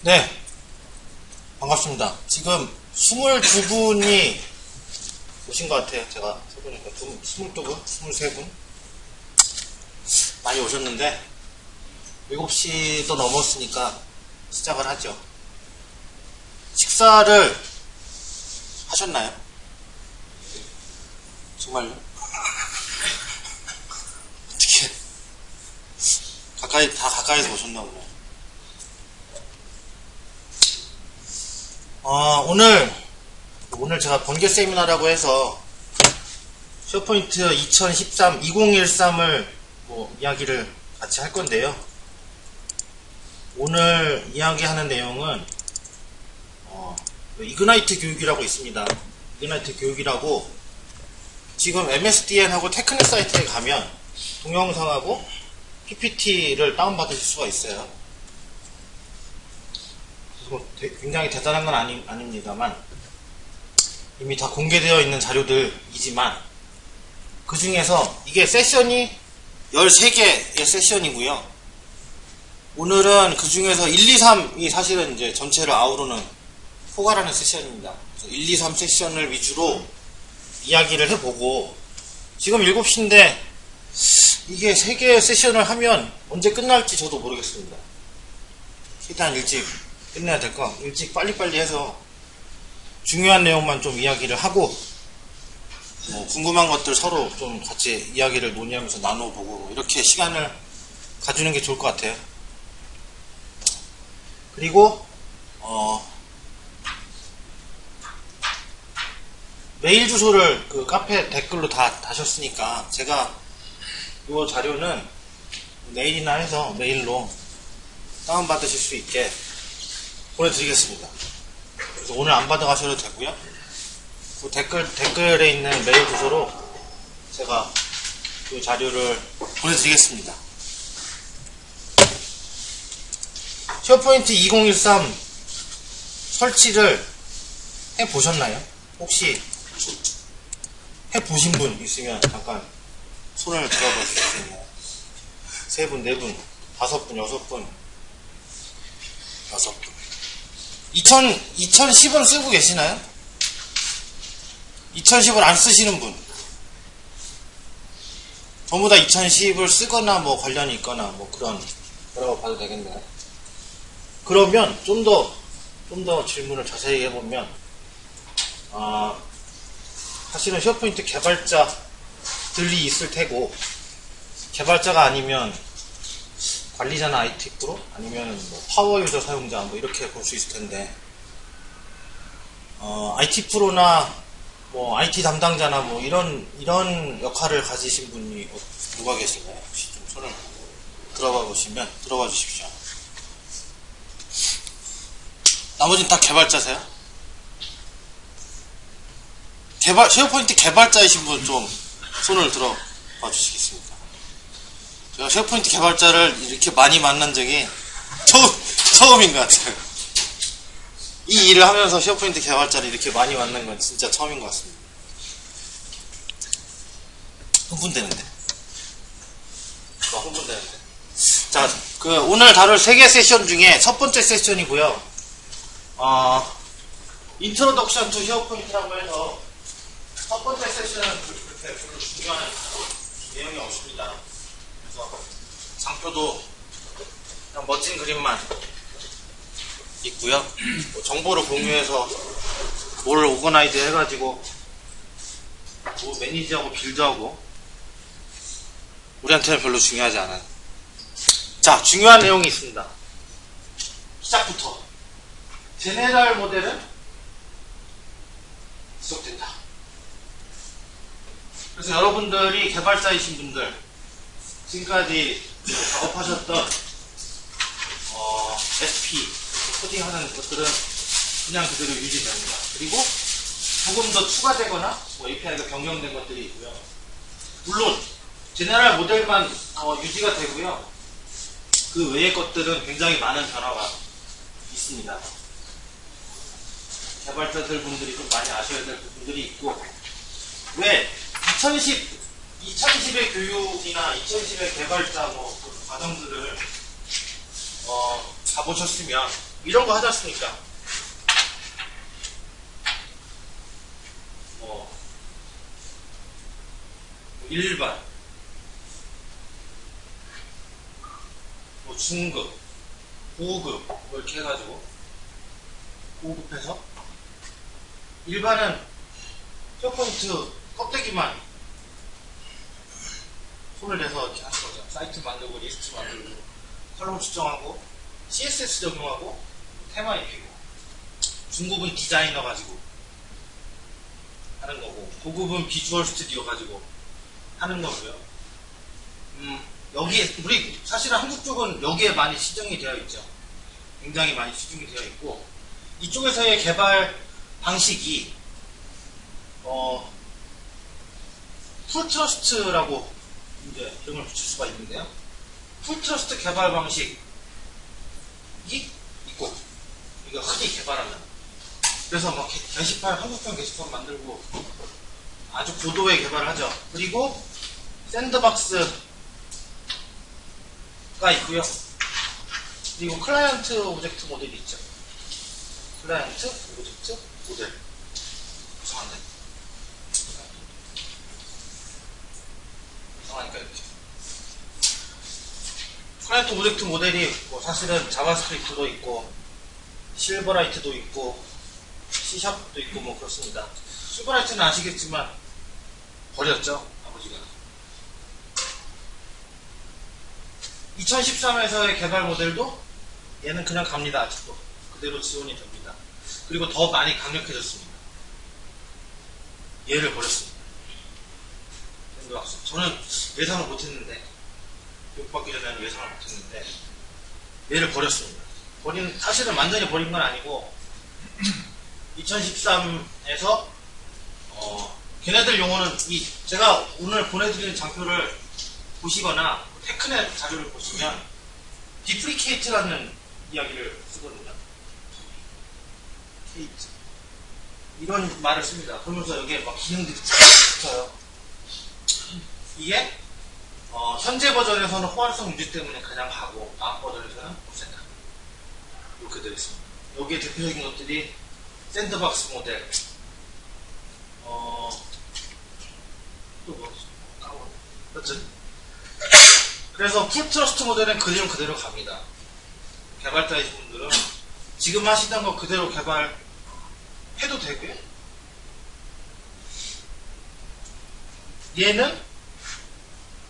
네, 반갑습니다. 지금 22분이 오신 것 같아요. 제가 세보니까 22분? 23분? 많이 오셨는데 7시도 넘었으니까 시작을 하죠. 식사를 하셨나요? 정말요? 어떻게 가까이서 오셨나 보네. 오늘 제가 번개 세미나라고 해서 쉐어포인트 2013을 이야기를 같이 할 건데요. 오늘 이야기하는 내용은 이그나이트 교육이라고 있습니다. 이그나이트 교육이라고 지금 MSDN하고 테크닉 사이트에 가면 동영상하고 PPT를 다운받으실 수가 있어요. 굉장히 대단한 건 아닙니다만 이미 다 공개되어 있는 자료들이지만 그 중에서 이게 세션이 13개의 세션이고요. 오늘은 그 중에서 1, 2, 3이 사실은 이제 전체를 아우르는 포괄하는 세션입니다. 그래서 1, 2, 3 세션을 위주로 이야기를 해보고 지금 7시인데 이게 3개의 세션을 하면 언제 끝날지 저도 모르겠습니다. 최대한 일찍 끝내야 될 거 일찍 빨리빨리 해서 중요한 내용만 좀 이야기를 하고 궁금한 것들 서로 좀 같이 이야기를 논의하면서 나눠보고 이렇게 시간을 가지는 게 좋을 것 같아요. 그리고 메일 주소를 그 카페 댓글로 다 다셨으니까 제가 이 자료는 내일이나 해서 메일로 다운받으실 수 있게 보내드리겠습니다. 그래서 오늘 안 받아가셔도 되고요. 그 댓글에 있는 메일 주소로 제가 그 자료를 보내드리겠습니다. 쉐어포인트 2013 설치를 해보셨나요? 혹시 해보신 분 있으면 잠깐 손을 들어봐 주실 수 있나요? 3분, 4분, 5분, 6분, 6분. 2010은 쓰고 계시나요? 2010을 안 쓰시는 분. 전부 다 2010을 쓰거나 관련이 있거나 그런 거라고 봐도 되겠네요. 그러면 좀 더 질문을 자세히 해보면, 사실은 쉐어포인트 개발자들이 있을 테고, 개발자가 아니면 관리자나 IT 프로 아니면 파워 유저 사용자 이렇게 볼 수 있을 텐데 IT 프로나 IT 담당자나 이런 역할을 가지신 분이 누가 계신가요? 혹시 좀 손을 들어봐 주십시오. 나머지는 다 개발자세요? 쉐어포인트 개발자이신 분 좀 손을 들어봐 주시겠습니까? 제가 쉐어포인트 개발자를 이렇게 많이 만난 적이 처음인 것 같아요. 이 일을 하면서 쉐어포인트 개발자를 이렇게 많이 만난 건 진짜 처음인 것 같습니다. 흥분되는데. 자, 오늘 다룰 3개 세션 중에 첫 번째 세션이고요. 인트로덕션 투 쉐어포인트라고 해서 첫 번째 세션은 그렇게 별로 중요한 내용이 없습니다. 그래서 장표도 그냥 멋진 그림만 있고요. 정보를 공유해서 뭘 오거나이즈 해가지고 매니지하고 빌드하고 우리한테는 별로 중요하지 않아요. 자, 중요한 내용이 있습니다. 시작부터 제네럴 모델은 지속된다. 그래서 여러분들이 개발자이신 분들 지금까지 작업하셨던 SP 코딩하는 것들은 그냥 그대로 유지됩니다. 그리고 조금 더 추가되거나 API가 변경된 것들이 있고요. 물론 제네럴 모델만 유지가 되고요. 그 외의 것들은 굉장히 많은 변화가 있습니다. 개발자들 분들이 좀 많이 아셔야 될 부분들이 있고, 왜 2010의 교육이나 2010의 개발자 과정들을 가보셨으면 이런 거 하지 않습니까? 일반, 중급, 고급 이렇게 해가지고 고급해서 일반은 쉐어포인트 껍데기만 손을 대서 이렇게 하는 거죠. 사이트 만들고 리스트 만들고 컬럼 수정하고 CSS 적용하고 테마 입히고 중급은 디자이너 가지고 하는 거고 고급은 비주얼 스튜디오 가지고 하는 거고요. 여기에 우리 사실은 한국 쪽은 여기에 많이 시중이 되어 있죠. 굉장히 많이 시중이 되어 있고 이쪽에서의 개발 방식이 풀트러스트라고 이제 이름을 붙일 수가 있는데요. 풀트러스트 개발 방식이 있고 우리가 흔히 개발하는 그래서 막 게시판 한국판 게시판 만들고 아주 고도의 개발을 하죠. 그리고 샌드박스가 있고요. 그리고 클라이언트 오브젝트 모델이 있죠. 클라이언트 오브젝트 모델. 이상한데? 이상하니까 이렇게. 클라이언트 오브젝트 모델이 뭐 사실은 자바스크립트도 있고 실버라이트도 있고 C샵도 있고 뭐 그렇습니다. 실버라이트는 아시겠지만 버렸죠. 아버지가. 2013에서의 개발 모델도 얘는 그냥 갑니다. 아직도 그대로 지원이 됩니다. 그리고 더 많이 강력해졌습니다. 얘를 버렸습니다. 저는 예상을 못했는데 욕받기 전에는 예상을 못했는데 얘를 버렸습니다. 사실은 완전히 버린 건 아니고 2013에서 걔네들 용어는 제가 오늘 보내드리는 장표를 보시거나 테크넷 자료를 보시면 디프리케이트라는 이야기를 쓰거든요. 케이트 이런 말을 씁니다. 그러면서 여기에 막 기능들이 쫙 붙어요. 이게 현재 버전에서는 호환성 유지 때문에 그냥 가고 다음 버전에서는 없앤다. 이렇게 되어 있습니다. 여기에 대표적인 것들이 샌드박스 모델 또 뭐 까먹었네. 여튼 그래서 풀트러스트 모델은 그대로 갑니다. 개발자이신 분들은 지금 하시던 거 그대로 개발해도 되고요. 얘는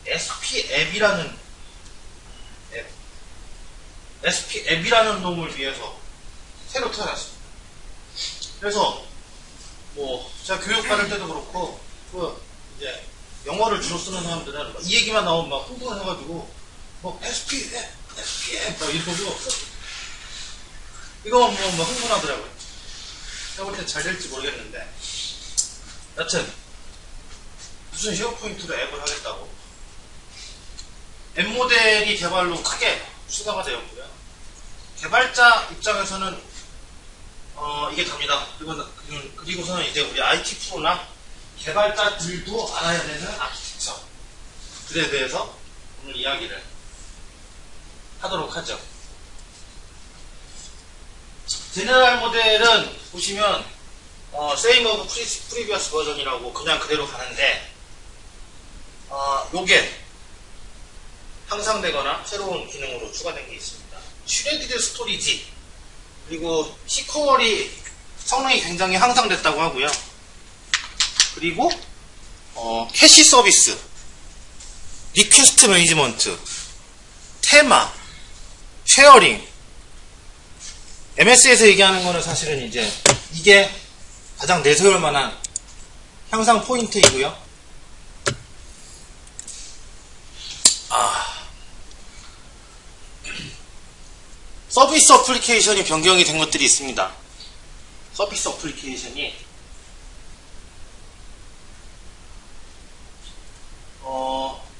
SP 앱이라는 SP 앱이라는 놈을 위해서 새로 태어났습니다. 그래서 뭐 제가 교육 받을 때도 그렇고 이제 영어를 주로 쓰는 사람들은 이 얘기만 나오면 막 흥분해가지고 뭐 SP 앱 막 이러고 이거 뭐 흥분하더라고요. 제가 볼 때 잘 될지 모르겠는데 여튼 무슨 쉐어포인트로 앱을 하겠다고 앱 모델이 개발로 크게 추가가 되었고요. 개발자 입장에서는 이게 답니다. 그리고서는 이제 우리 IT 프로나 개발자들도 알아야 되는 아키텍처들에 대해서 오늘 이야기를 하도록 하죠. 제너럴 모델은 보시면 Same of Previous 버전이라고 그냥 그대로 가는데 요게 향상되거나 새로운 기능으로 추가된 게 있습니다. 슈레디드 스토리지 그리고 시퀄이 성능이 굉장히 향상됐다고 하고요. 그리고 캐시 서비스, 리퀘스트 매니지먼트, 테마, 쉐어링 MS에서 얘기하는 거는 사실은 이제 이게 가장 내세울 만한 향상 포인트이고요. 서비스 어플리케이션이 변경이 된 것들이 있습니다. 서비스 어플리케이션이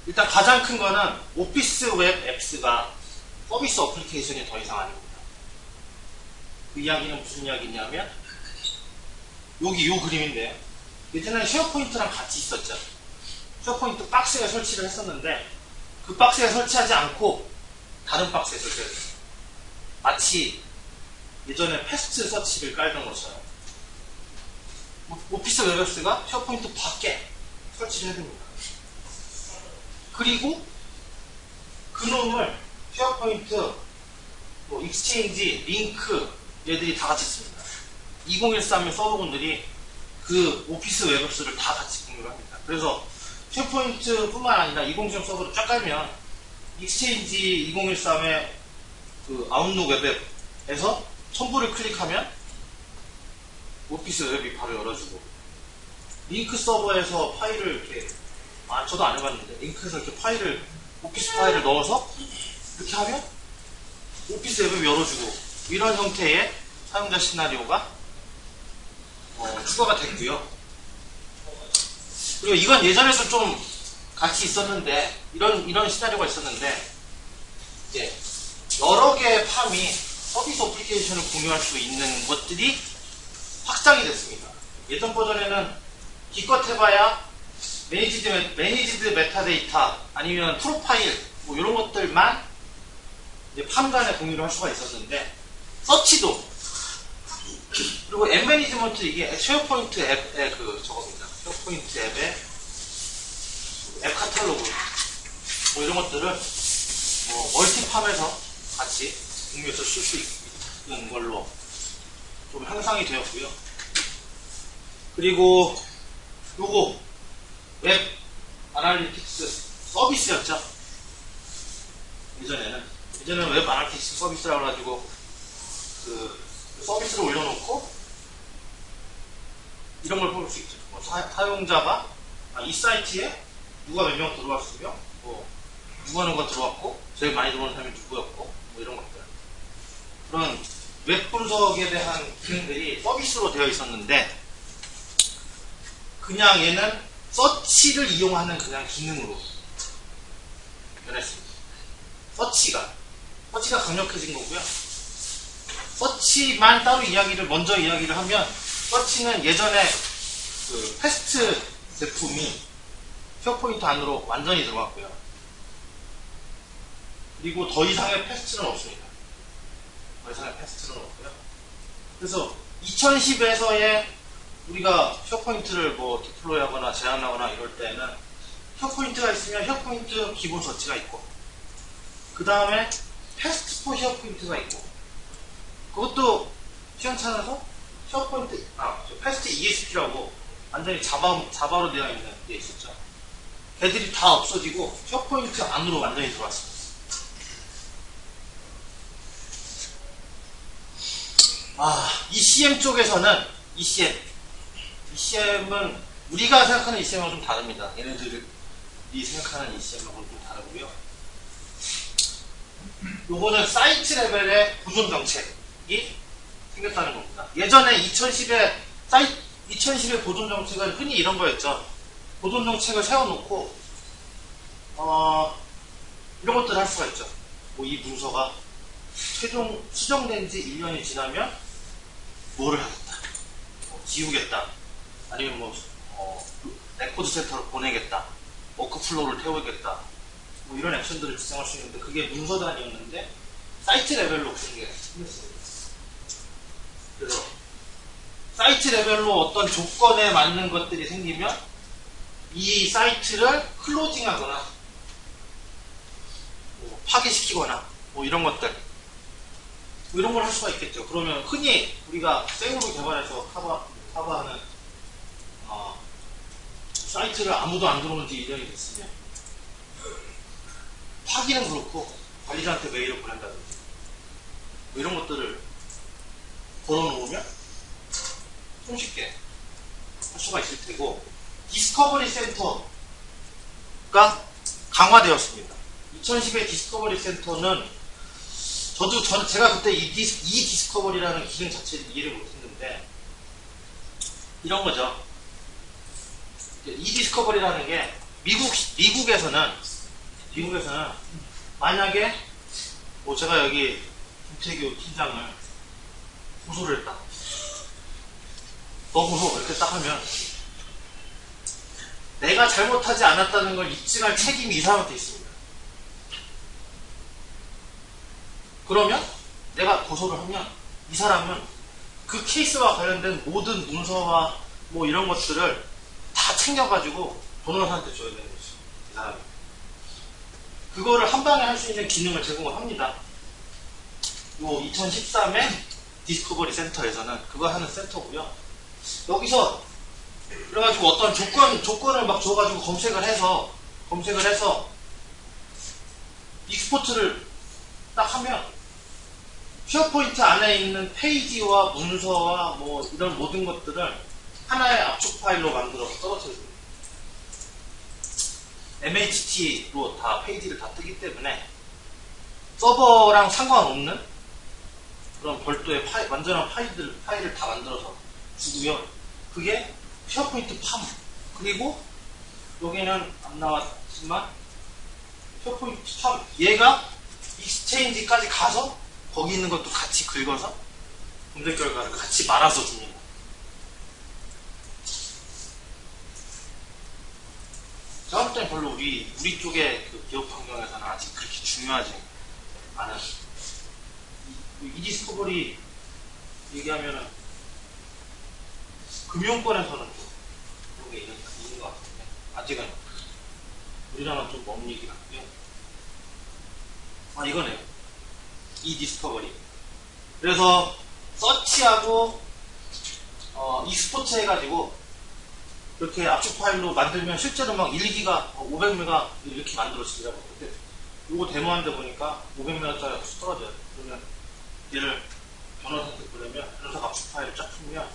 일단 가장 큰 거는 오피스 웹 앱스가 서비스 어플리케이션이 더 이상 아닙니다. 그 이야기는 무슨 이야기냐면 여기 요 그림인데요. 예전에는 쉐어포인트랑 같이 있었죠. 쉐어포인트 박스에 설치를 했었는데 그 박스에 설치하지 않고 다른 박스에 설치했어요. 마치 예전에 패스트 서치를 깔던 것처럼 오피스 웹앱스가 쉐어포인트 밖에 설치를 해야 됩니다. 그리고 그놈을 쉐어포인트, 익스체인지, 링크 얘들이 다 같이 씁니다. 2013의 서버군들이 그 오피스 웹앱스를 다 같이 공유를 합니다. 그래서 쉐어포인트 뿐만 아니라 2013 서버를 쫙 깔면 익스체인지 2013의 그 아웃룩 웹앱에서 첨부를 클릭하면 오피스 웹이 바로 열어주고, 링크 서버에서 파일을 이렇게, 저도 안 해봤는데 링크에서 이렇게 오피스 파일을 넣어서 이렇게 하면 오피스 웹을 열어주고, 이런 형태의 사용자 시나리오가 추가가 됐고요. 그리고 이건 예전에도 좀 같이 있었는데, 이런 시나리오가 있었는데, 이제 여러 개의 팜이 서비스 어플리케이션을 공유할 수 있는 것들이 확장이 됐습니다. 예전 버전에는 기껏 해봐야 매니지드 메타데이터 아니면 프로파일 이런 것들만 이제 팜 간에 공유를 할 수가 있었는데, 서치도, 그리고 앱 매니지먼트, 이게 쉐어포인트 앱의 저겁니다. 쉐어포인트 앱의 앱 카탈로그 이런 것들을 멀티팜에서 같이 공유해서 쓸 수 있는 걸로 좀 향상이 되었고요. 그리고 요거 웹 아날리틱스 서비스였죠. 예전에는 웹 아날리틱스 서비스라고 해가지고 그 서비스를 올려놓고 이런 걸 뽑을 수 있죠. 사용자가 이 사이트에 누가 몇 명 들어왔으며, 누가 들어왔고, 제일 많이 들어온 사람이 누구였고, 이런 것들. 그런 웹 분석에 대한 기능들이 서비스로 되어 있었는데, 그냥 얘는 서치를 이용하는 그냥 기능으로 변했습니다. 서치가 강력해진 거고요. 서치만 따로 먼저 이야기를 하면, 서치는 예전에 그 패스트 제품이 쉐어포인트 안으로 완전히 들어갔고요. 그리고 더 이상의 패스트는 없습니다. 더 이상의 패스트는 없고요. 그래서 2010에서의 우리가 쉐어포인트를 디플로이 하거나 제한하거나 이럴 때는 쉐어포인트가 있으면 쉐어포인트 기본 서치가 있고, 그 다음에 패스트 포 쉐어포인트가 있고, 그것도 시원찮아서 쉐어포인트, 패스트 ESP라고 완전히 자바로 되어 있는 게 있었죠. 걔들이 다 없어지고 쉐어포인트 안으로 완전히 들어왔습니다. ECM 쪽에서는 ECM은 우리가 생각하는 ECM하고 좀 다릅니다. 얘네들이 생각하는 ECM하고 좀 다르고요. 요거는 사이트 레벨의 보존 정책이 생겼다는 겁니다. 예전에 2010의 보존 정책은 흔히 이런 거였죠. 보존 정책을 세워놓고 이런 것들을 할 수가 있죠. 이 문서가 최종 수정된 지 1년이 지나면 뭐를 하겠다, 지우겠다, 아니면 레코드 센터로 보내겠다, 워크플로우를 태우겠다, 이런 액션들을 지정할 수 있는데, 그게 문서 단위였는데 사이트 레벨로 그런 게 생겼습니다. 그래서 사이트 레벨로 어떤 조건에 맞는 것들이 생기면 이 사이트를 클로징하거나 파괴시키거나 이런 것들, 이런 걸 할 수가 있겠죠. 그러면 흔히 우리가 생으로 개발해서 커버하는 사이트를 아무도 안 들어온 지 1년이 됐으면 파기는 그렇고 관리자한테 메일을 보낸다든지 이런 것들을 걸어놓으면 손쉽게 할 수가 있을 테고, 디스커버리 센터가 강화되었습니다. 2010의 디스커버리 센터는 제가 그때 이 디스커버리라는 기능 자체를 이해를 못했는데, 이런 거죠. 이 디스커버리라는 게 미국에서는 만약에 제가 여기 김태규 팀장을 고소를 했다, 너 고소 이렇게 딱 하면 내가 잘못하지 않았다는 걸 입증할 책임이 이 사람한테 있습니다. 그러면 내가 고소를 하면 이 사람은 그 케이스와 관련된 모든 문서와 뭐 이런 것들을 다 챙겨가지고 변호사한테 줘야 되는 거죠. 이 사람이. 그거를 한 방에 할 수 있는 기능을 제공을 합니다. 요 2013의 디스커버리 센터에서는 그거 하는 센터고요. 여기서 그래가지고 어떤 조건을 막 줘가지고 검색을 해서 익스포트를 딱 하면 쉐어포인트 안에 있는 페이지와 문서와 뭐 이런 모든 것들을 하나의 압축 파일로 만들어서 떨어뜨립니다. MHT로 다 페이지를 다 뜨기 때문에 서버랑 상관없는 그런 별도의 완전한 파일을 다 만들어서 주고요. 그게 쉐어포인트 팜. 그리고 여기는 안 나왔지만 쉐어포인트 팜. 얘가 익스체인지까지 가서 거기 있는 것도 같이 긁어서 검색 결과를 같이 말아서 줍니다. 제가 볼 때는 별로 우리 쪽의 그 기업 환경에서는 아직 그렇게 중요하지 않은 이 디스커버리 얘기하면은 금융권에서는 좀 그런 게 있는 것 같은데 아직은 우리나라는 좀 먼 얘기 같고요. 아 이거네요. 이 디스커버리. 그래서 서치하고 익스포트 해가지고 이렇게 압축 파일로 만들면 실제로 막 1기가 500메가 이렇게 만들어지더라고요. 근데 이거 데모하는데 보니까 500메가짜리 혹시 떨어져요. 그러면 얘를 변호사한테 보내면 변호사가 압축 파일을 쫙 풀면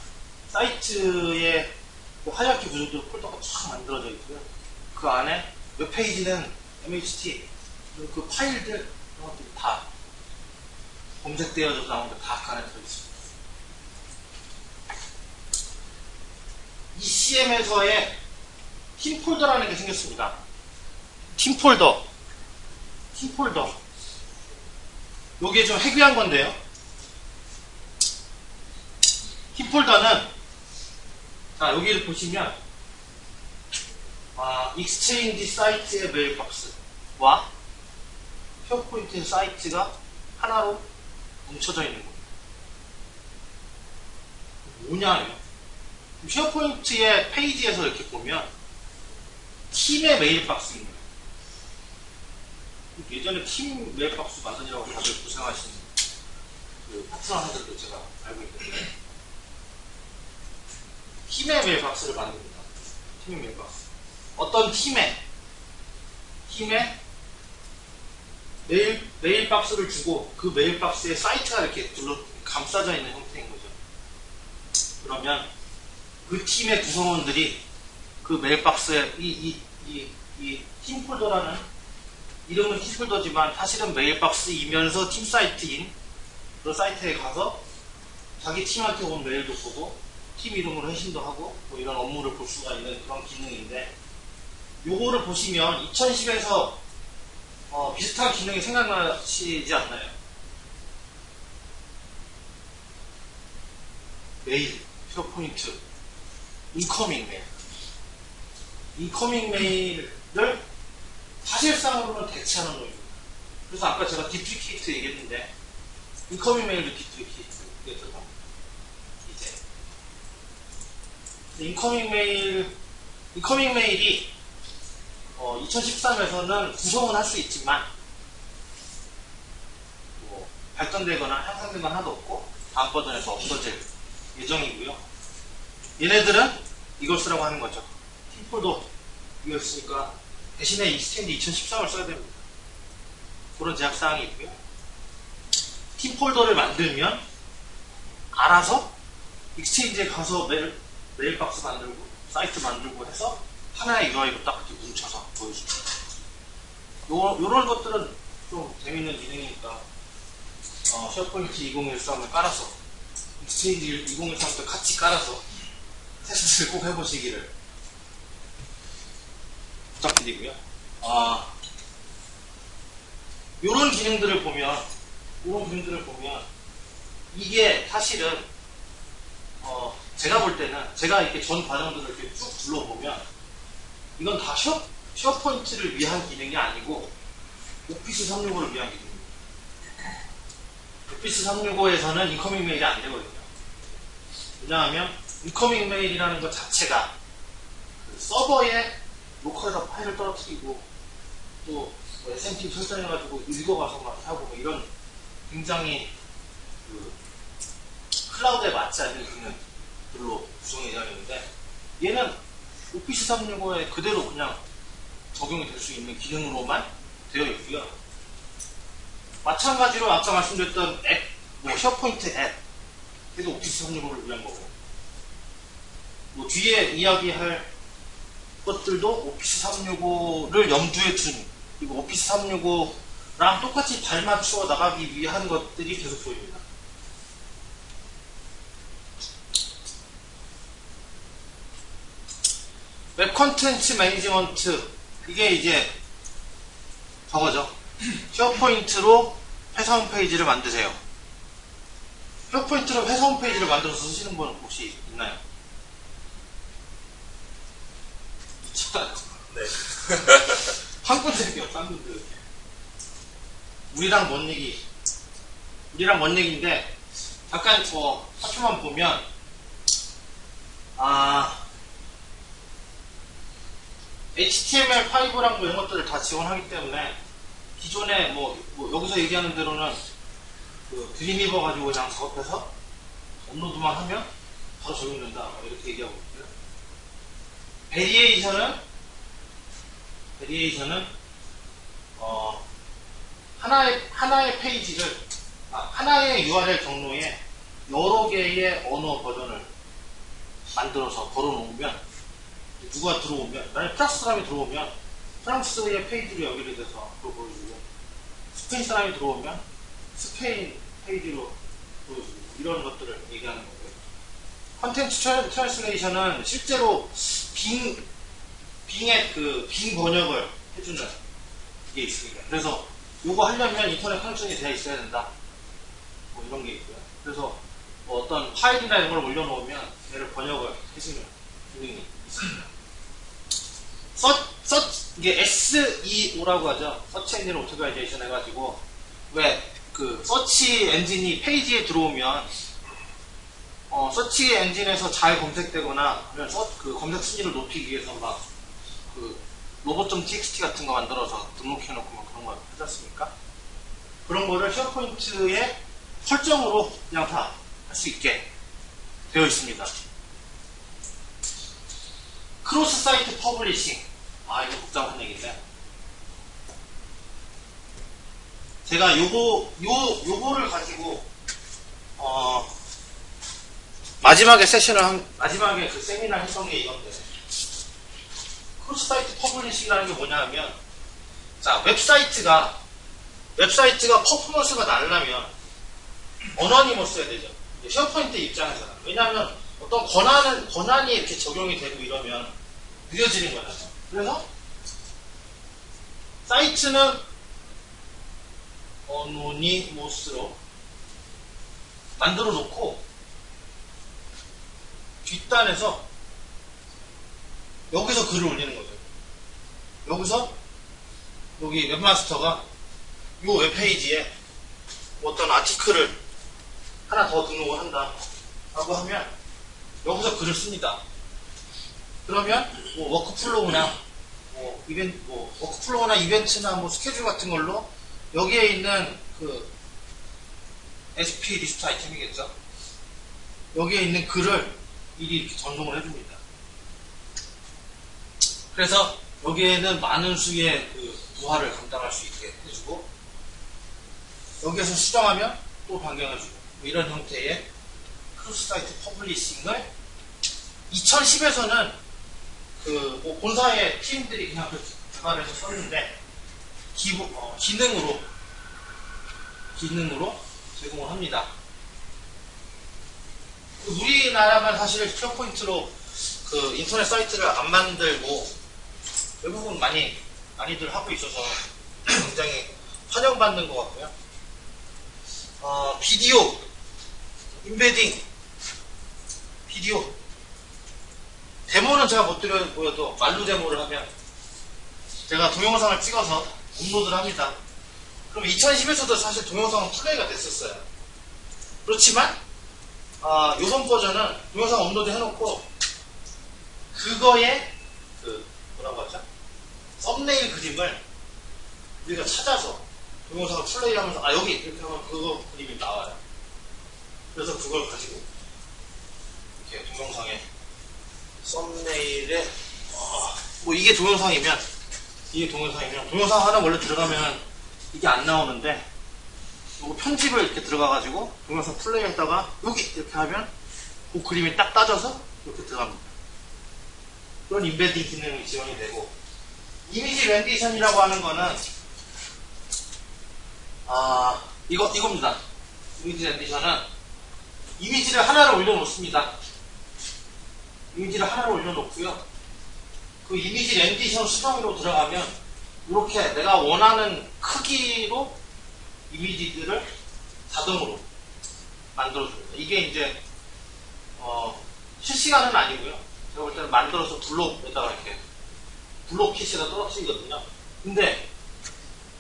사이트에 그 하이라키 구조도 폴더가 쫙 만들어져 있고요. 그 안에 몇 페이지는 MHT 그리고 그 파일들 이런 것들이 다 검색되어져서 나온 게 다 그 안에 들어있습니다. 이 CM에서의 팀 폴더라는 게 생겼습니다. 팀 폴더. 요게 좀 해괴한 건데요. 팀 폴더는 자 여기를 보시면 익스체인지 사이트의 메일박스와 쉐어포인트 사이트가 하나로 뭉쳐져 있는 겁니다. 뭐냐요? 쉐어포인트의 페이지에서 이렇게 보면 팀의 메일박스입니다. 예전에 팀 메일박스 만드느라고 다들 고생하신 그 파트너들도 제가 알고 있는데 팀의 메일박스를 만듭니다. 팀의 메일박스. 어떤 팀의 메일박스를 주고 그 메일박스에 사이트가 이렇게 감싸져 있는 형태인 거죠. 그러면 그 팀의 구성원들이 그 메일박스에 이 팀 폴더라는 이름은 팀 폴더지만 사실은 메일박스이면서 팀 사이트인 그런 사이트에 가서 자기 팀한테 온 메일도 보고 팀 이름으로 회신도 하고 뭐 이런 업무를 볼 수가 있는 그런 기능인데 요거를 보시면 2010에서 비슷한 기능이 생각나시지 않나요? 메일, 쉐어포인트, 인커밍 메일을 사실상으로는 대체하는 놈입니다. 그래서 아까 제가 디프리케이트 얘기했는데 인커밍 메일도 디프리케이트에 들어갑니다. 이제 인커밍 메일이 2013에서는 구성은 할 수 있지만 뭐 발전되거나 향상된 건 하나도 없고 다음 버전에서 없어질 예정이고요. 얘네들은 이걸 쓰라고 하는 거죠. 팀폴더 이걸 쓰니까 대신에 익스체인지 2013을 써야 됩니다. 그런 제약사항이 있고요. 팀폴더를 만들면 알아서 익스체인지에 가서 메일박스 만들고 사이트 만들고 해서 하나의 UI로 딱 이렇게 뭉쳐서 보여줍니다. 요런 것들은 좀 재밌는 기능이니까 쉐어포인트 2013을 깔아서 익스체인지 2013도 같이 깔아서 테스트를 꼭 해보시기를 부탁드리고요. 요런 기능들을 보면 이게 사실은 제가 볼 때는 제가 이렇게 전 과정들을 이렇게 쭉 둘러보면 이건 다 쉐어포인트를 위한 기능이 아니고 오피스 365를 위한 기능입니다. 오피스 365에서는 인커밍 메일이 안 되거든요. 왜냐하면 인커밍 메일이라는 것 자체가 그 서버에 로컬에서 파일을 떨어뜨리고 또 SMTP 설정해가지고 읽어가서 막 하고 뭐 이런 굉장히 그 클라우드에 맞지 않는 기능들로 구성이 되어 있는데, 얘는 오피스 365에 그대로 그냥 적용이 될 수 있는 기능으로만 되어 있고요. 마찬가지로 아까 말씀드렸던 앱, 뭐 쉐어포인트 앱, 그래도 오피스 365를 위한 거고, 뭐 뒤에 이야기할 것들도 오피스 365를 염두에 둔, 그리고 오피스 365랑 똑같이 발맞추어 나가기 위한 것들이 계속 보입니다. 웹 컨텐츠 매니지먼트, 이게 이제 저거죠. 쉐어포인트로 회사 홈페이지를 만드세요. 쉐어포인트로 회사 홈페이지를 만들어서 쓰시는 분 혹시 있나요? 네. 한 군데요, 한 군데. 우리랑 뭔 얘기? 우리랑 뭔 얘기인데, 잠깐 화표만 보면, HTML5랑 뭐 이런 것들을 다 지원하기 때문에, 기존에 여기서 얘기하는 대로는 그 드림이버 가지고 그냥 작업해서 업로드만 하면 바로 적용된다, 이렇게 얘기하고 있고요. 베리에이션은 하나의 페이지를, 하나의 URL 경로에 여러 개의 언어 버전을 만들어서 걸어놓으면, 누가 들어오면, 만약에 프랑스 사람이 들어오면 프랑스의 페이지로 연결이 돼서 그걸 보여주고, 스페인 사람이 들어오면 스페인 페이지로 보여주고, 이런 것들을 얘기하는 거고요. 컨텐츠 트랜슬레이션은 실제로 빙의 빙 번역을 해주는 게 있습니다. 그래서 이거 하려면 인터넷 커넥션이 되어 있어야 된다, 뭐 이런 게 있고요. 그래서 뭐 어떤 파일이나 이런 걸 올려놓으면 얘를 번역을 해주는 기능이 있습니다. 이게 SEO라고 하죠. 서치 엔진 오토마이제이션 해가지고, 왜 그 서치 엔진이 페이지에 들어오면 서치 엔진에서 잘 검색되거나, 그 검색 순위를 높이기 위해서 막 그 로봇.txt 같은 거 만들어서 등록해놓고 막 그런 거 하지 않습니까? 그런 거를 쉐어포인트의 설정으로 그냥 다 할 수 있게 되어 있습니다. 크로스 사이트 퍼블리싱. 이거 복잡한 얘기인데, 제가 요거를 가지고 마지막에 마지막에 그 세미나 했던 게 이건데, 크로스 사이트 퍼블리싱이라는 게 뭐냐 하면, 자, 웹사이트가 퍼포먼스가 나려면 어너니머 써야 되죠. 쉐어포인트 입장에서는. 왜냐하면 어떤 권한이 이렇게 적용이 되고 이러면 느려지는 거잖아요. 그래서 사이트는 어노니모스로 만들어 놓고, 뒷단에서 여기서 글을 올리는 거죠. 여기서 여기 웹마스터가 이 웹페이지에 어떤 아티클을 하나 더 등록을 한다 라고 하면 여기서 글을 씁니다. 그러면 워크플로우나 이벤트나 스케줄 같은 걸로 여기에 있는 그 SP 리스트 아이템이겠죠. 여기에 있는 글을 미리 이렇게 전송을 해줍니다. 그래서 여기에는 많은 수의 그 부하를 감당할 수 있게 해주고, 여기에서 수정하면 또 변경해주고, 이런 형태의 크로스 사이트 퍼블리싱을 2010에서는 본사의 팀들이 그냥 개발해서 썼는데, 기능으로 제공을 합니다. 우리나라만 사실 쉐어포인트로 그 인터넷 사이트를 안 만들고 외국은 많이들 하고 있어서 굉장히 환영받는 것 같고요. 비디오, 임베딩, 비디오. 데모는 제가 못 드려보여도 말로 데모를 하면 제가 동영상을 찍어서 업로드를 합니다. 그럼 2010에서도 사실 동영상은 플레이가 됐었어요. 그렇지만 요번 버전은 동영상 업로드 해놓고 그거에 그 뭐라고 하죠? 썸네일 그림을 우리가 찾아서 동영상을 플레이하면서 여기 이렇게 하면 그거 그림이 나와요. 그래서 그걸 가지고 이렇게 동영상에 썸네일에 뭐 이게 동영상이면 동영상 하나 원래 들어가면 이게 안 나오는데 요거 편집을 이렇게 들어가가지고 동영상 플레이했다가 여기 이렇게 하면 그 그림이 딱 따져서 이렇게 들어갑니다. 그런 인베딩 기능이 지원이 되고, 이미지 렌디션이라고 하는 거는 이겁니다. 이미지 렌디션은 이미지를 하나를 올려놓습니다. 이미지를 하나를 올려놓고요. 그 이미지 렌디션 수정으로 들어가면 이렇게 내가 원하는 크기로 이미지들을 자동으로 만들어줍니다. 이게 이제 실시간은 아니고요. 제가 볼 때는 만들어서 블록에다가 이렇게 블록 키시가 떨어지거든요. 근데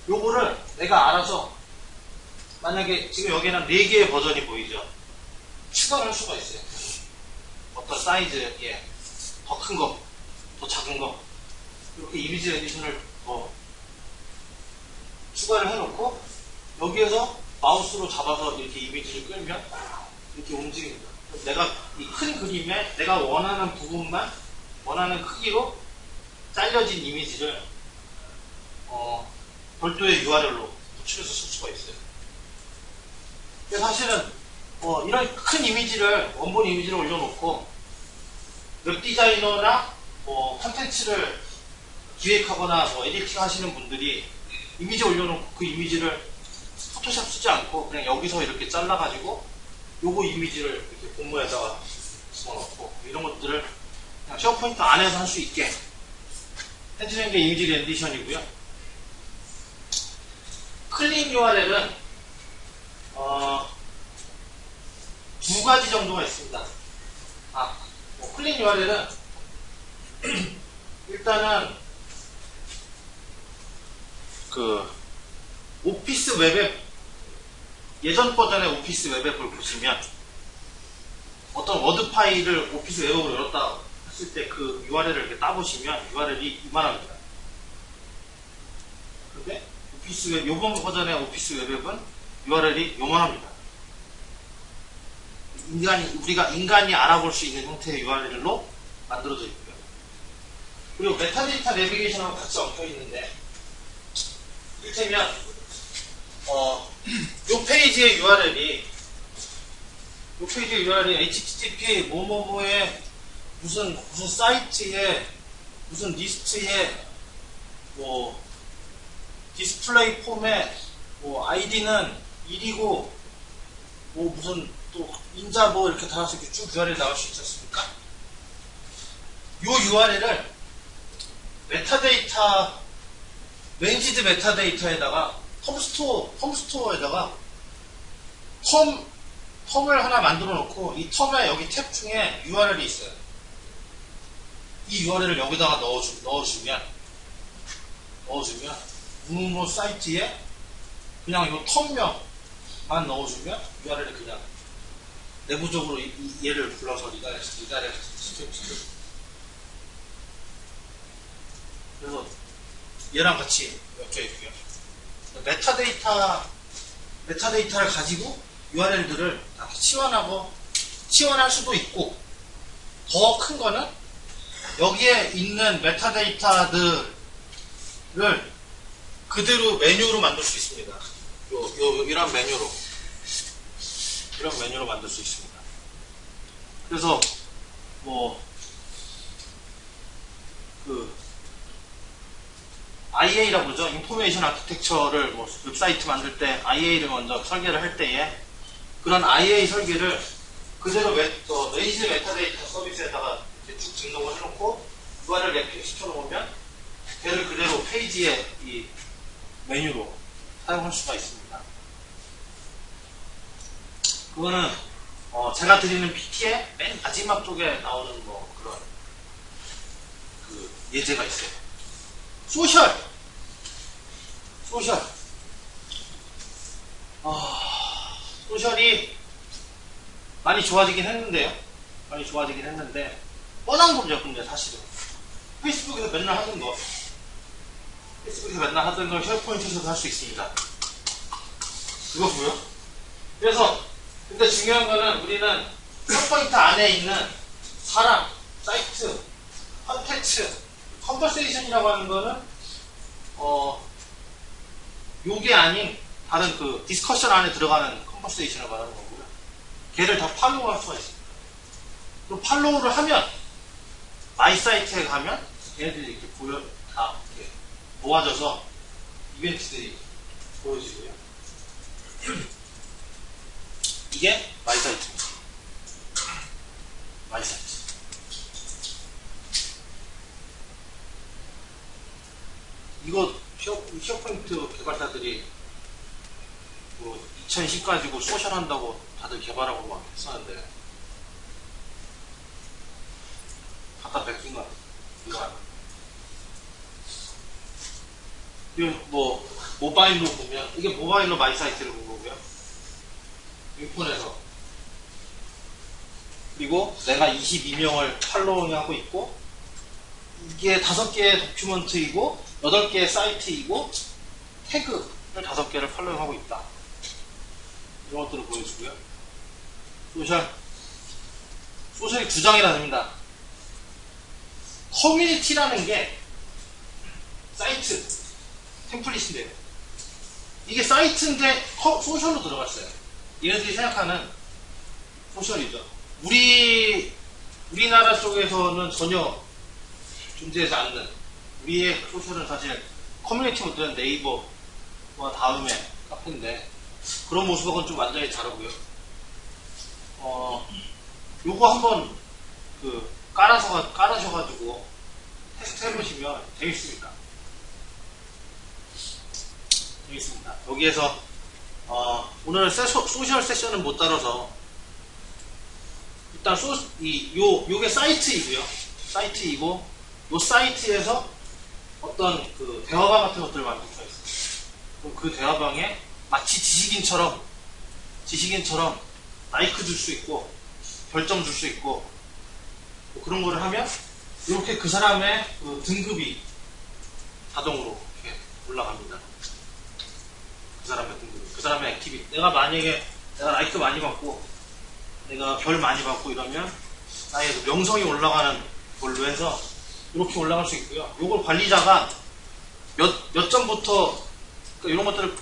요거를 내가 알아서 만약에 지금 여기는 4개의 버전이 보이죠. 추가를 할 수가 있어요. 어떤 사이즈에 더 큰 거, 더 작은 거, 이렇게 이미지 에디션을 더 추가를 해놓고 여기에서 마우스로 잡아서 이렇게 이미지를 끌면 이렇게 움직입니다. 내가 이 큰 그림에 내가 원하는 부분만 원하는 크기로 잘려진 이미지를 별도의 URL로 호출해서 쓸 수가 있어요. 근데 사실은 이런 큰 이미지를 원본 이미지를 올려놓고 웹 디자이너나 컨텐츠를 기획하거나 에디팅 하시는 분들이 이미지 올려놓고 그 이미지를 포토샵 쓰지 않고 그냥 여기서 이렇게 잘라가지고 요거 이미지를 이렇게 본문에다가 집어넣고 이런 것들을 그냥 쉐어포인트 안에서 할 수 있게 해주는 게 이미지 렌디션이고요. 클린 URL은 두 가지 정도가 있습니다. 클린 URL은 일단은 그 오피스 웹앱 예전 버전의 오피스 웹앱을 보시면 어떤 워드 파일을 오피스 웹앱으로 열었다 했을 때 그 URL을 이렇게 따보시면 URL이 이만합니다. 근데 오피스 웹 요번 버전의 오피스 웹앱은 URL이 요만합니다. 우리가 인간이 알아볼 수 있는 형태의 URL로 만들어져 있고요. 그리고 메타데이터 내비게이션하고 같이 엉켜 있는데, 이를테면 요 페이지의 URL이 http 뭐뭐뭐의 무슨 사이트에 무슨 리스트에 디스플레이 폼에 아이디는 1이고 무슨 또 인자 이렇게 달아서 이렇게 쭉 URL 나올 수 있지 않습니까? 요 URL을 메타데이터 레인지드 메타데이터에다가 텀스토어에다가 텀을 하나 만들어 놓고 이 텀에 여기 탭 중에 URL이 있어요. 이 URL을 여기다가 넣어주면 무뭐 사이트에 그냥 이 텀명만 넣어주면 URL을 그냥 내부적으로 얘를 불러서 리다이렉트 시켜주세요. 그래서 얘랑 같이 엮여 있고요. 메타데이터를 가지고 URL들을 다 치환할 수도 있고, 더 큰 거는 여기에 있는 메타데이터들을 그대로 메뉴로 만들 수 있습니다. 이런 메뉴로 만들 수 있습니다. 그래서 IA라고 그러죠. 인포메이션 아키텍처를 웹사이트 만들 때 IA를 먼저 설계를 할 때에 그런 IA 설계를 그대로 레이즈 메타데이터 서비스에다가 쭉 등록을 해놓고 URL 랩핑 시켜놓으면 걔를 그대로 페이지에 이 메뉴로 사용할 수가 있습니다. 그거는 제가 드리는 PT의 맨 마지막 쪽에 나오는 그런 예제가 있어요. 소셜이 많이 좋아지긴 했는데요. 많이 좋아지긴 했는데 뻔한 거죠. 근데 사실은 페이스북에서 맨날 하던 거, 페이스북에서 맨날 하던 걸 쉐어포인트에서도 할 수 있습니다. 그거고요. 그래서 근데 중요한 거는 우리는 쉐어포인트 안에 있는 사람, 사이트, 컨텐츠, 컨버세이션이라고 하는 거는 요게 아닌 다른 그 디스커션 안에 들어가는 컨버세이션을 말하는 거고요. 걔를 다 팔로우할 수가 있습니다. 그럼 팔로우를 하면 마이 사이트에 가면 걔네들이 이렇게 다 이렇게 모아져서 이벤트들이 보여지고요. 이게 마이 사이트입니다. 마이 사이트. 이거 쉐어포인트 개발자들이 뭐 2010 가지고 소셜 한다고 다들 개발하고 막 했었는데 갖다 뺏긴 거 이거 아니야. 이거 뭐 모바일로 보면 이게 모바일로 마이 사이트를 본 거고요. 인폰에서 그리고 내가 22명을 팔로우하고 있고 이게 5개의 도큐먼트이고 8개의 사이트이고 태그를 5개를 팔로우하고 있다. 이런 것들을 보여주고요. 소셜이 2장이라 됩니다. 커뮤니티라는 게 사이트 템플릿인데요. 이게 사이트인데 소셜로 들어갔어요. 얘네들이 생각하는 소셜이죠. 우리나라 쪽에서는 전혀 존재하지 않는 우리의 소셜은 사실 커뮤니티 모델은 네이버와 다음에 카페인데 그런 모습하고는 좀 완전히 다르고요. 요거 한번 깔아셔가지고 테스트 해보시면 재밌습니다. 재밌습니다. 여기에서 오늘 소셜 세션은 못 다뤄서 일단 요게 사이트이고요. 사이트이고 요 사이트에서 어떤 그 대화방 같은 것들을 만들 수가 있어요. 그럼 그 대화방에 마치 지식인처럼 라이크 줄 수 있고 별점 줄 수 있고 뭐 그런 거를 하면 이렇게 그 사람의 그 등급이 자동으로 이렇게 올라갑니다. 그 사람의 등급이, 그 사람의 액티비티. 내가 만약에 내가 라이크 많이 받고 내가 별 많이 받고 이러면 나의 명성이 올라가는 걸로 해서 이렇게 올라갈 수 있고요. 이걸 관리자가 몇 점부터 그러니까 이런 것들을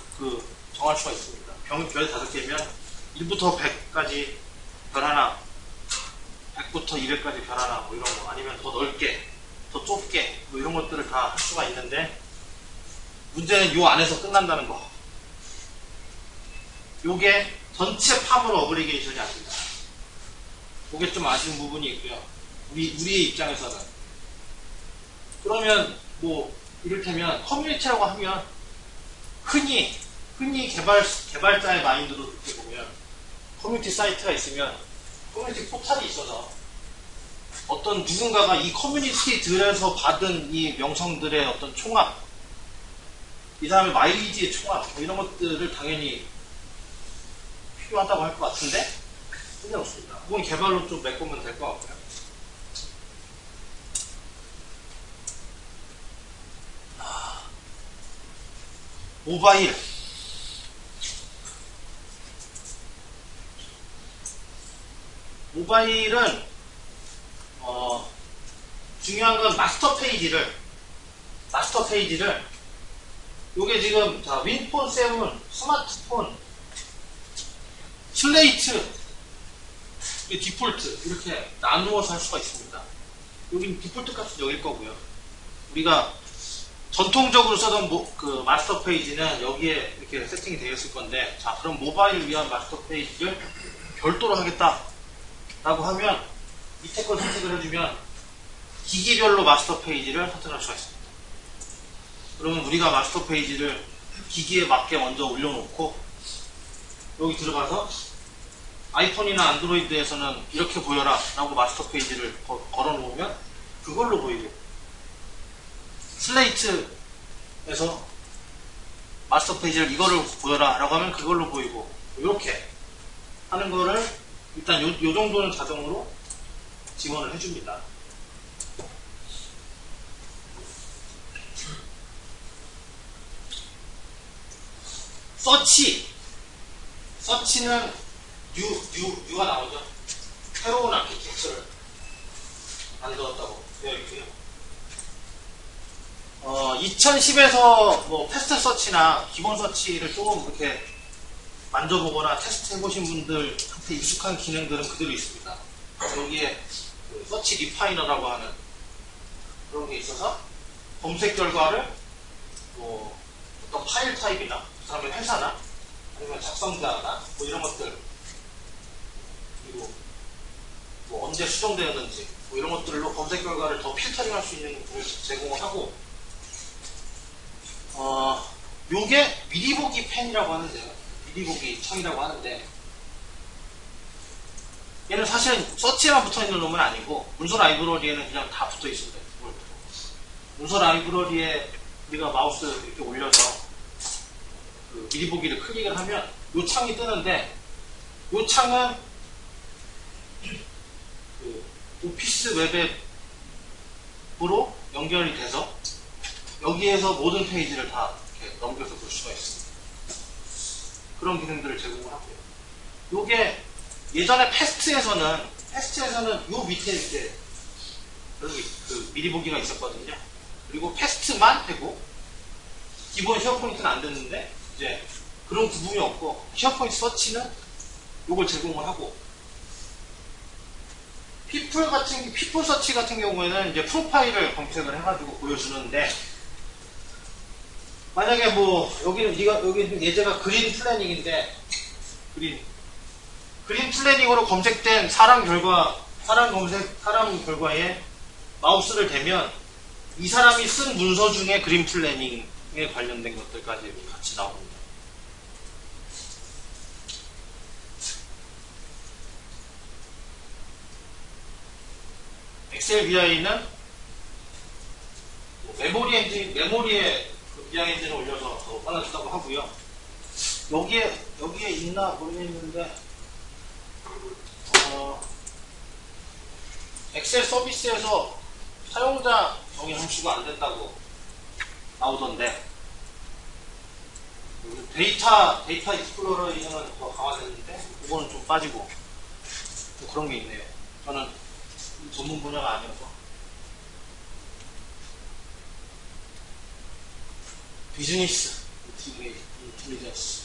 정할 수가 있습니다. 별 5개면 1부터 100까지 별 하나, 100부터 200까지 별 하나, 뭐 이런 거, 아니면 더 넓게, 더 좁게, 뭐 이런 것들을 다 할 수가 있는데, 문제는 요 안에서 끝난다는 거. 요게 전체 팜으로 어그리게이션이 아닙니다. 요게 좀 아쉬운 부분이 있고요. 우리의 입장에서는. 그러면, 뭐, 이를테면, 커뮤니티라고 하면, 흔히 개발자의 마인드로 이렇게 보면, 커뮤니티 사이트가 있으면 커뮤니티 포탈이 있어서 어떤 누군가가 이 커뮤니티들에서 받은 이 명성들의 어떤 총합, 이 사람의 마일리지의 총합, 뭐 이런 것들을 당연히 필요하다고 할 것 같은데 전혀 없습니다. 그건 개발로 좀 메꾸면 될 것 같고요. 모바일은 중요한 건 마스터 페이지를 요게 지금 윈폰 7 스마트폰 슬레이트 디폴트 이렇게 나누어서 할 수가 있습니다. 여기 디폴트 값은 여기일 거고요. 우리가 전통적으로 쓰던 그 마스터 페이지는 여기에 이렇게 세팅이 되어 있을 건데, 자, 그럼 모바일 위한 마스터 페이지를 별도로 하겠다 라고 하면 밑에 걸 선택을 해주면 기기별로 마스터 페이지를 선택할 수가 있습니다. 그러면 우리가 마스터 페이지를 기기에 맞게 먼저 올려놓고 여기 들어가서 아이폰이나 안드로이드에서는 이렇게 보여라 라고 마스터 페이지를 걸어 놓으면 그걸로 보이고, 슬레이트에서 마스터 페이지를 이거를 보여라 라고 하면 그걸로 보이고, 이렇게 하는 거를 일단 요 정도는 자동으로 지원을 해줍니다. 서치는 뉴가 나오죠. 새로운 아키텍처를 만들었다고 되어 있고요. 2010에서 뭐 패스트 서치나 기본 서치를 조금 이렇게 만져보거나 테스트 해보신 분들한테 익숙한 기능들은 그대로 있습니다. 여기에 그 서치 리파이너라고 하는 그런 게 있어서 검색 결과를 뭐 어떤 파일 타입이나 그 사람의 회사나 아니면 작성자나 뭐 이런 것들, 그리고 뭐 언제 수정되었는지 뭐 이런 것들로 검색 결과를 더 필터링 할 수 있는 걸 제공을 하고, 요게 미리 보기 펜이라고 하는데요. 미리 보기 창이라고 하는데, 얘는 사실은 서치에만 붙어 있는 놈은 아니고 문서 라이브러리에는 그냥 다 붙어 있습니다. 문서 라이브러리에 우리가 마우스 이렇게 올려서 그 미리 보기를 클릭을 하면 요 창이 뜨는데, 요 창은 그 오피스 웹앱으로 연결이 돼서 여기에서 모든 페이지를 다 이렇게 넘겨서 볼 수가 있습니다. 그런 기능들을 제공을 하고요. 요게 예전에 패스트에서는 요 밑에 이렇게 여기 그 미리 보기가 있었거든요. 그리고 패스트만 되고 기본 쉐어포인트는 안 됐는데, 이제 그런 구분이 없고 쉐어포인트 서치는 요걸 제공을 하고, 피플 서치 같은 경우에는 이제 프로파일을 검색을 해가지고 보여주는데, 만약에 뭐 여기는 예제가 그린 플래닝인데, 그린 플래닝으로 검색된 사람 결과에 마우스를 대면 이 사람이 쓴 문서 중에 그린 플래닝에 관련된 것들까지 같이 나옵니다. 엑셀 VI는 메모리에 그 VI 엔진을 올려서 더 빨라진다고 하고요. 여기에 있나 모르겠는데, 엑셀 서비스에서 사용자 정의 함수가 안 된다고 나오던데, 데이터 익스플로러에서는 더 강화됐는데 그거는 좀 빠지고 또 그런 게 있네요. 저는 전문 분야가 아니어서. 비즈니스 인텔리전스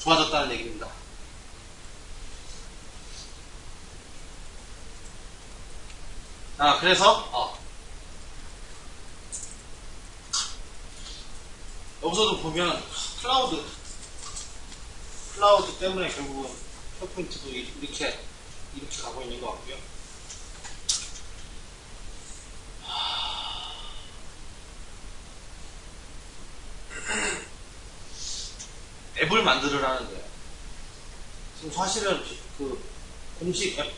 좋아졌다는 얘기입니다. 그래서 여기서도 보면 클라우드 때문에 결국은 쉐어포인트도 이렇게 가고 있는 것 같고요. 앱을 만들으라는데, 지금 사실은 그 공식 앱,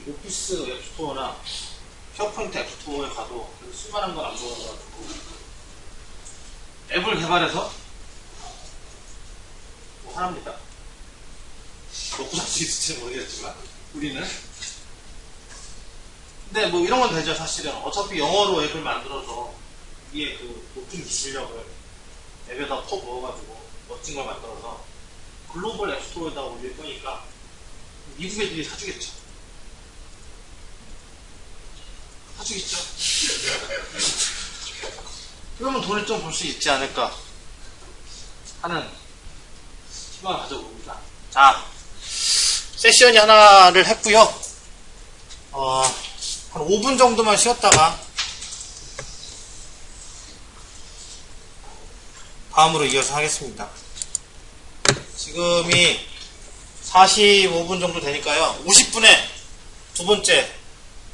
오피스 앱스토어나 쉐어포인트 앱스토어에 가도 쓸만한 건 안 보여가지고 앱을 개발해서 뭐 하랍니다. 먹고 살 수 있을지 모르겠지만 우리는. 근데 뭐 이런 건 되죠. 사실은 어차피 영어로 앱을 만들어서 위에 그 높은 기술력을 앱에다 퍼 부어가지고 멋진 걸 만들어서 글로벌 앱스토어에다 올릴 거니까 미국 애들이 사주겠죠. 그러면 돈을 좀 벌 수 있지 않을까 하는 희망을 가져봅니다. 자, 세션이 하나를 했고요. 한 5분 정도만 쉬었다가 다음으로 이어서 하겠습니다. 지금이 45분 정도 되니까요. 50분에 두 번째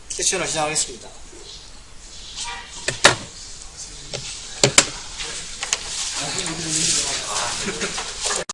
세션을 시작하겠습니다.